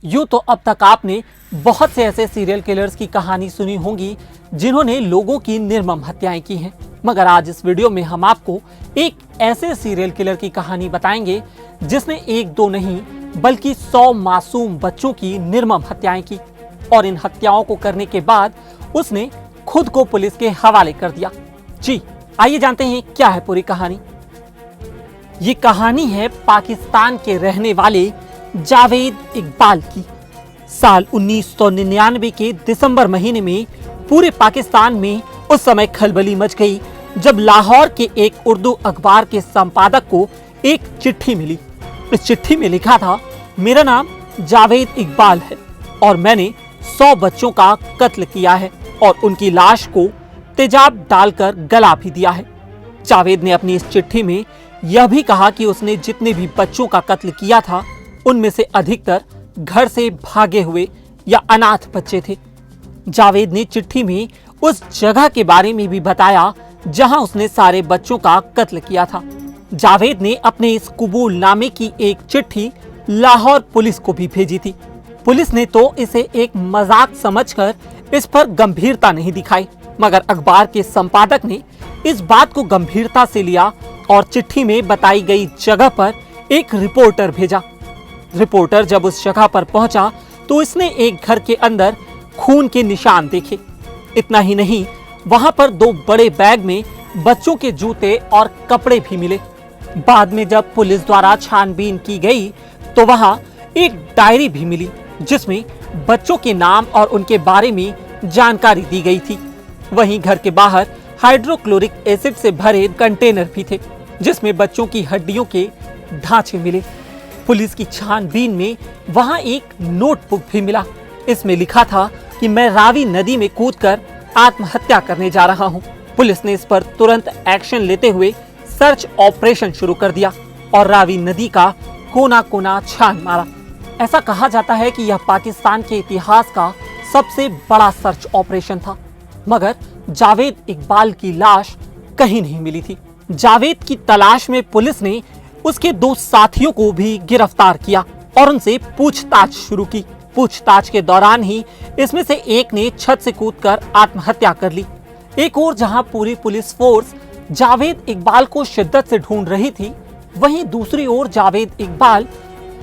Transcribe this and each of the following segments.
यूं तो अब तक आपने बहुत से ऐसे सीरियल किलर्स की कहानी सुनी होंगी जिन्होंने लोगों की निर्मम हत्याएं की हैं, मगर आज इस वीडियो में हम आपको एक ऐसे सीरियल किलर की कहानी बताएंगे जिसने एक दो नहीं बल्कि 100 मासूम बच्चों की निर्मम हत्याएं की और इन हत्याओं को करने के बाद उसने खुद को पुलिस के हवाले कर दिया। जी आइए जानते हैं क्या है पूरी कहानी। ये कहानी है पाकिस्तान के रहने वाले जावेद इकबाल की। साल 1999 के दिसंबर महीने में पूरे पाकिस्तान में उस समय खलबली मच गई जब लाहौर के एक उर्दू अखबार के संपादक को एक चिट्ठी मिली। इस चिट्ठी में लिखा था, मेरा नाम जावेद इकबाल है और मैंने 100 बच्चों का कत्ल किया है और उनकी लाश को तेजाब डालकर गला भी दिया है। जावेद ने अपनी इस चिट्ठी में यह भी कहा कि उसने जितने भी बच्चों का कत्ल किया था उनमें से अधिकतर घर से भागे हुए या अनाथ बच्चे थे। जावेद ने चिट्ठी में उस जगह के बारे में भी बताया जहां उसने सारे बच्चों का कत्ल किया था। जावेद ने अपने इस कबूलनामे की एक चिट्ठी लाहौर पुलिस को भी भेजी थी। पुलिस ने तो इसे एक मजाक समझकर इस पर गंभीरता नहीं दिखाई, मगर अखबार के संपादक ने इस बात को गंभीरता से लिया और चिट्ठी में बताई गई जगह पर एक रिपोर्टर भेजा। रिपोर्टर जब उस जगह पर पहुंचा तो इसने एक घर के अंदर खून के निशान देखे। इतना ही नहीं, वहां पर 2 बड़े बैग में बच्चों के जूते और कपड़े भी मिले। बाद में जब पुलिस द्वारा छानबीन की गई तो वहां एक डायरी भी मिली जिसमें बच्चों के नाम और उनके बारे में जानकारी दी गई थी। वहीं घर के बाहर हाइड्रोक्लोरिक एसिड से भरे कंटेनर भी थे जिसमें बच्चों की हड्डियों के ढांचे मिले। पुलिस की छानबीन में वहां एक नोटबुक भी मिला। इसमें लिखा था कि मैं रावी नदी में कूदकर आत्महत्या करने जा रहा हूं। पुलिस ने इस पर तुरंत एक्शन लेते हुए सर्च ऑपरेशन शुरू कर दिया और रावी नदी का कोना कोना छान मारा। ऐसा कहा जाता है कि यह पाकिस्तान के इतिहास का सबसे बड़ा सर्च ऑपरेशन था, मगर जावेद इकबाल की लाश कहीं नहीं मिली थी। जावेद की तलाश में पुलिस ने उसके 2 साथियों को भी गिरफ्तार किया और उनसे पूछताछ शुरू की। पूछताछ के दौरान ही इसमें से एक ने छत से कूदकर आत्महत्या कर ली। एक और जहां पूरी पुलिस फोर्स जावेद इकबाल को शिद्दत से ढूंढ रही थी, वहीं दूसरी ओर जावेद इकबाल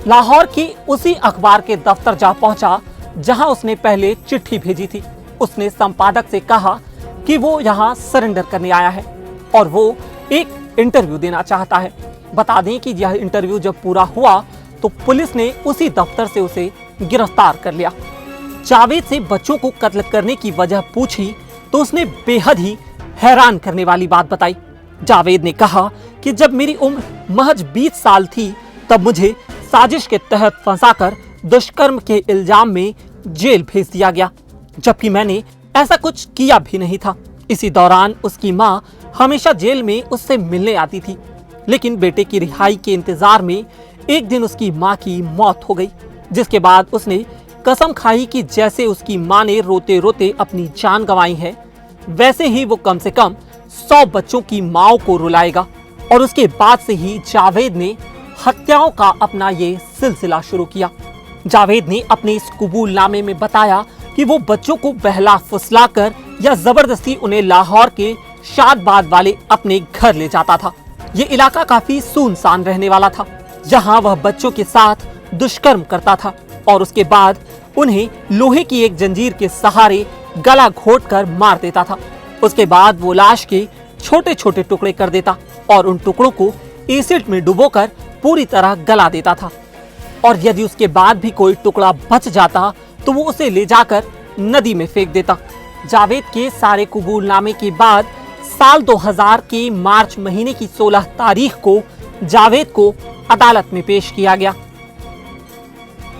लाहौर की उसी अखबार के दफ्तर जा पहुंचा जहां उसने पहले चिट्ठी भेजी थी। उसने संपादक से कहा कि वो यहाँ सरेंडर करने आया है और वो एक इंटरव्यू देना चाहता है। बता दें कि यह इंटरव्यू जब पूरा हुआ तो पुलिस ने उसी दफ्तर से उसे गिरफ्तार कर लिया। जावेद से बच्चों को कत्ल करने की वजह पूछी तो उसने बेहद ही हैरान करने वाली बात बताई। जावेद ने कहा कि जब मेरी उम्र महज 20 साल थी तब मुझे साजिश के तहत फंसाकर दुष्कर्म के इल्जाम में जेल भेज दिया गया, जबकि मैंने ऐसा कुछ किया भी नहीं था। इसी दौरान उसकी माँ हमेशा जेल में उससे मिलने आती थी, लेकिन बेटे की रिहाई के इंतजार में एक दिन उसकी माँ की मौत हो गई, जिसके बाद उसने कसम खाई कि जैसे उसकी माँ ने रोते रोते अपनी जान गंवाई है, वैसे ही वो कम से कम 100 बच्चों की माँओं को रुलाएगा। और उसके बाद से ही जावेद ने हत्याओं का अपना ये सिलसिला शुरू किया। जावेद ने अपने इस कबूलनामे में बताया कि वो बच्चों को बहला फुसलाकर या जबरदस्ती उन्हें लाहौर के शादबाद वाले अपने घर ले जाता था। ये इलाका काफी सुनसान रहने वाला था, जहां वह बच्चों के साथ दुष्कर्म करता था और उसके बाद उन्हें लोहे की एक जंजीर के सहारे गला घोंटकर मार देता था। उसके बाद वो लाश के छोटे छोटे टुकड़े कर देता और उन टुकड़ों को एसिड में डुबोकर पूरी तरह गला देता था। और यदि उसके बाद भी कोई टुकड़ा बच जाता तो वो उसे ले जाकर नदी में फेंक देता। जावेद के सारे कबूलनामे के बाद साल 2000 के मार्च महीने की 16 तारीख को जावेद को अदालत में पेश किया गया।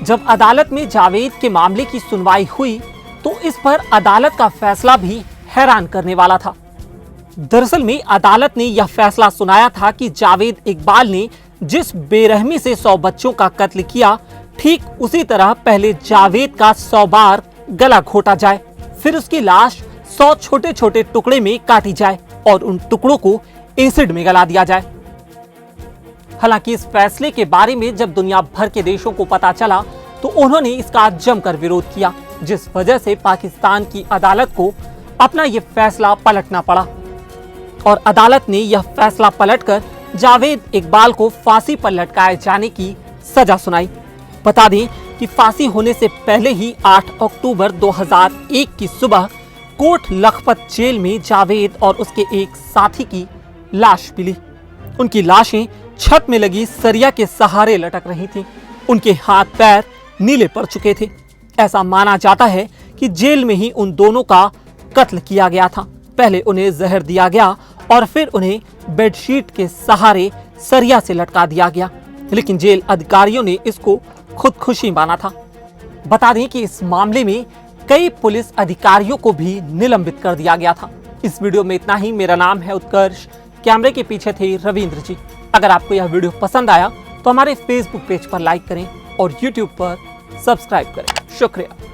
जब अदालत में जावेद के मामले की सुनवाई हुई तो इस पर अदालत का फैसला भी हैरान करने वाला था। दरअसल में अदालत ने यह फैसला सुनाया था कि जावेद इकबाल ने जिस बेरहमी से 100 बच्चों का कत्ल किया, ठीक उसी तरह पहले जावेद का 100 बार गला घोटा जाए, फिर उसकी लाश 100 छोटे छोटे टुकड़े में काटी जाए और उन टुकड़ों को एसिड में गला दिया जाए। हालांकि इस फैसले के बारे में जब दुनिया भर के देशों को पता चला तो उन्होंने इसका जमकर विरोध किया, जिस वजह से पाकिस्तान की अदालत को अपना ये फैसला पलटना पड़ा और अदालत ने यह फैसला पलटकर जावेद इकबाल को फांसी पर लटकाए जाने की सजा सुनाई। बता दें कि फांसी होने से पहले ही 8 अक्टूबर 2001 की सुबह कोट लखपत जेल में जावेद और उसके एक साथी की लाश मिली। उनकी लाशें छत में लगी सरिया के सहारे लटक रही थीं। उनके हाथ पैर नीले पड़ चुके थे। ऐसा माना जाता है कि जेल में ही उन दोनों का कत्ल किया गया था। पहले उन्हें जहर दिया गया और फिर उन्हें बेडशीट के सहारे सरिया से लटका दिया गया, लेकिन जेल अधिकारियों ने इसको खुदकुशी माना था। बता दें कि इस मामले में कई पुलिस अधिकारियों को भी निलंबित कर दिया गया था। इस वीडियो में इतना ही। मेरा नाम है उत्कर्ष, कैमरे के पीछे थे रविंद्र जी। अगर आपको यह वीडियो पसंद आया तो हमारे फेसबुक पेज पर लाइक करें और यूट्यूब पर सब्सक्राइब करें। शुक्रिया।